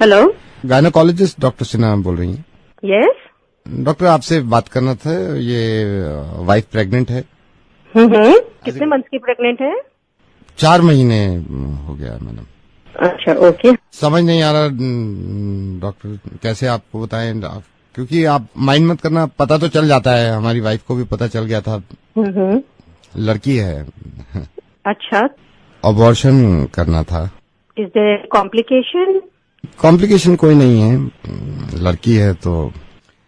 Hello, gynaecologist doctor Sinha बोल रही हैं? यस। डॉक्टर आपसे बात करना था, ये वाइफ प्रेग्नेंट है। कितने मंथ की प्रेग्नेंट है? 4 महीने हो गया मैडम। अच्छा, ओके। समझ नहीं आ रहा डॉक्टर, कैसे आपको बताएं क्योंकि आप माइंड मत करना, पता तो चल जाता है, हमारी वाइफ को भी पता चल गया था। लड़की है। अच्छा, अबॉर्शन करना था। Is there complication? कॉम्प्लिकेशन कोई नहीं है, लड़की है तो।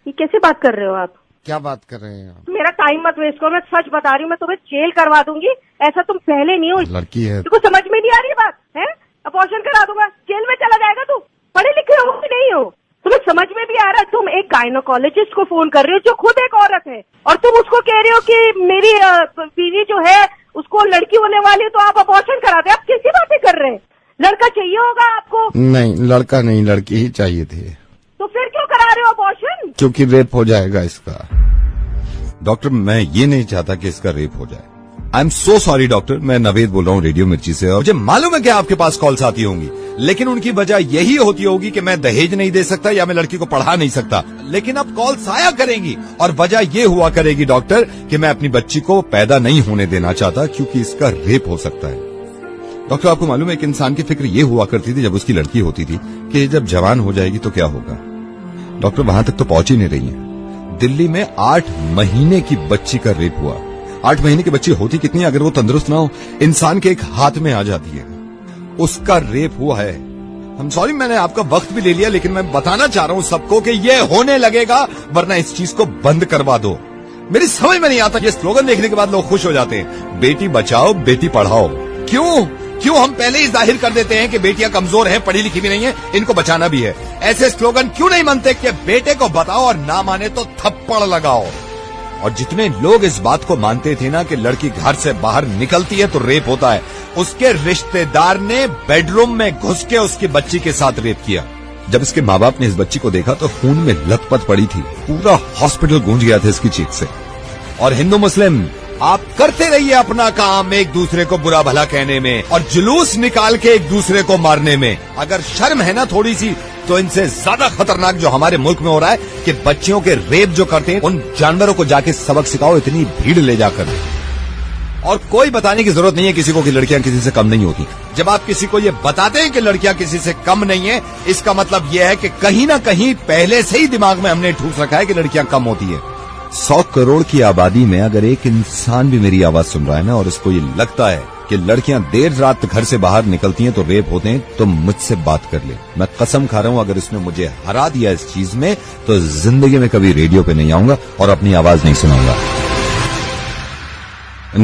ये कैसे बात कर रहे हो आप? क्या बात कर रहे हैं आप? मेरा टाइम मत वेस्ट करो, मैं सच बता रही हूँ, मैं तुम्हें जेल करवा दूंगी। ऐसा तुम पहले नहीं हो। लड़की है। तुमको समझ में नहीं आ रही बात है? अबॉर्शन करा दूंगा, जेल में चला जाएगा तू। पढ़े लिखे हो कि नहीं हो? तुम्हें समझ में भी आ रहा है? तुम एक गायनोकोलॉजिस्ट को फोन कर रहे हो जो खुद एक औरत है, और तुम उसको कह रहे हो कि मेरी बीवी जो है उसको लड़की होने वाली है, तो आप अबॉर्शन करा दे। आप कैसी बातें कर रहे हैं? लड़का चाहिए होगा आपको? नहीं, लड़का नहीं, लड़की ही चाहिए थी। तो फिर क्यों करा रहे हो अबॉर्शन? क्योंकि रेप हो जाएगा इसका। डॉक्टर, मैं ये नहीं चाहता कि इसका रेप हो जाए। I am so sorry doctor, मैं नवेद बोल रहा हूँ रेडियो मिर्ची से। और मुझे मालूम है कि आपके पास कॉल्स आती होंगी, लेकिन उनकी वजह यही होती होगी कि मैं दहेज नहीं दे सकता या मैं लड़की को पढ़ा नहीं सकता। लेकिन अब कॉल्स आया करेंगी और वजह ये हुआ करेगी डॉक्टर कि मैं अपनी बच्ची को पैदा नहीं होने देना चाहता, क्योंकि इसका रेप हो सकता है। डॉक्टर, आपको मालूम है एक इंसान की फिक्र ये हुआ करती थी जब उसकी लड़की होती थी कि जब जवान हो जाएगी तो क्या होगा। डॉक्टर, वहां तक तो पहुंच ही नहीं रही है। दिल्ली में 8 महीने की बच्ची का रेप हुआ। 8 महीने की बच्ची होती कितनी, अगर वो तंदुरुस्त ना हो, इंसान के एक हाथ में आ जाती है। उसका रेप हुआ है। हम सॉरी, मैंने आपका वक्त भी ले लिया, लेकिन मैं बताना चाह रहा हूं सबको कि ये होने लगेगा, वरना इस चीज को बंद करवा दो। मेरी समझ में नहीं आता, ये स्लोगन देखने के बाद लोग खुश हो जाते हैं, बेटी बचाओ बेटी पढ़ाओ। क्यों हम पहले ही जाहिर कर देते हैं कि बेटियां कमजोर हैं, पढ़ी लिखी भी नहीं है, इनको बचाना भी है। ऐसे स्लोगन क्यों नहीं बनते कि बेटे को बताओ और ना माने तो थप्पड़ लगाओ। और जितने लोग इस बात को मानते थे ना कि लड़की घर से बाहर निकलती है तो रेप होता है, उसके रिश्तेदार ने बेडरूम में घुस के उसकी बच्ची के साथ रेप किया। जब इसके माँ बाप ने इस बच्ची को देखा तो खून में लथपथ पड़ी थी, पूरा हॉस्पिटल गूंज गया था इसकी चीख से। और हिंदू मुस्लिम, आप करते रहिए अपना काम एक दूसरे को बुरा भला कहने में और जुलूस निकाल के एक दूसरे को मारने में। अगर शर्म है ना थोड़ी सी, तो इनसे ज्यादा खतरनाक जो हमारे मुल्क में हो रहा है कि बच्चियों के रेप जो करते हैं, उन जानवरों को जाके सबक सिखाओ, इतनी भीड़ ले जाकर। और कोई बताने की जरूरत नहीं है किसी को कि लड़कियां किसी से कम नहीं होती। जब आप किसी को ये बताते हैं कि लड़कियां किसी से कम नहीं है, इसका मतलब यह है कि कहीं ना कहीं पहले से ही दिमाग में हमने ठूस रखा है कि लड़कियां कम होती है। 100 करोड़ की आबादी में अगर एक इंसान भी मेरी आवाज सुन रहा है ना, और उसको ये लगता है कि लड़कियां देर रात घर से बाहर निकलती हैं तो रेप होते हैं, तो मुझसे बात कर ले। मैं कसम खा रहा हूं, अगर इसने मुझे हरा दिया इस चीज में, तो जिंदगी में कभी रेडियो पे नहीं आऊंगा और अपनी आवाज नहीं सुनाऊंगा।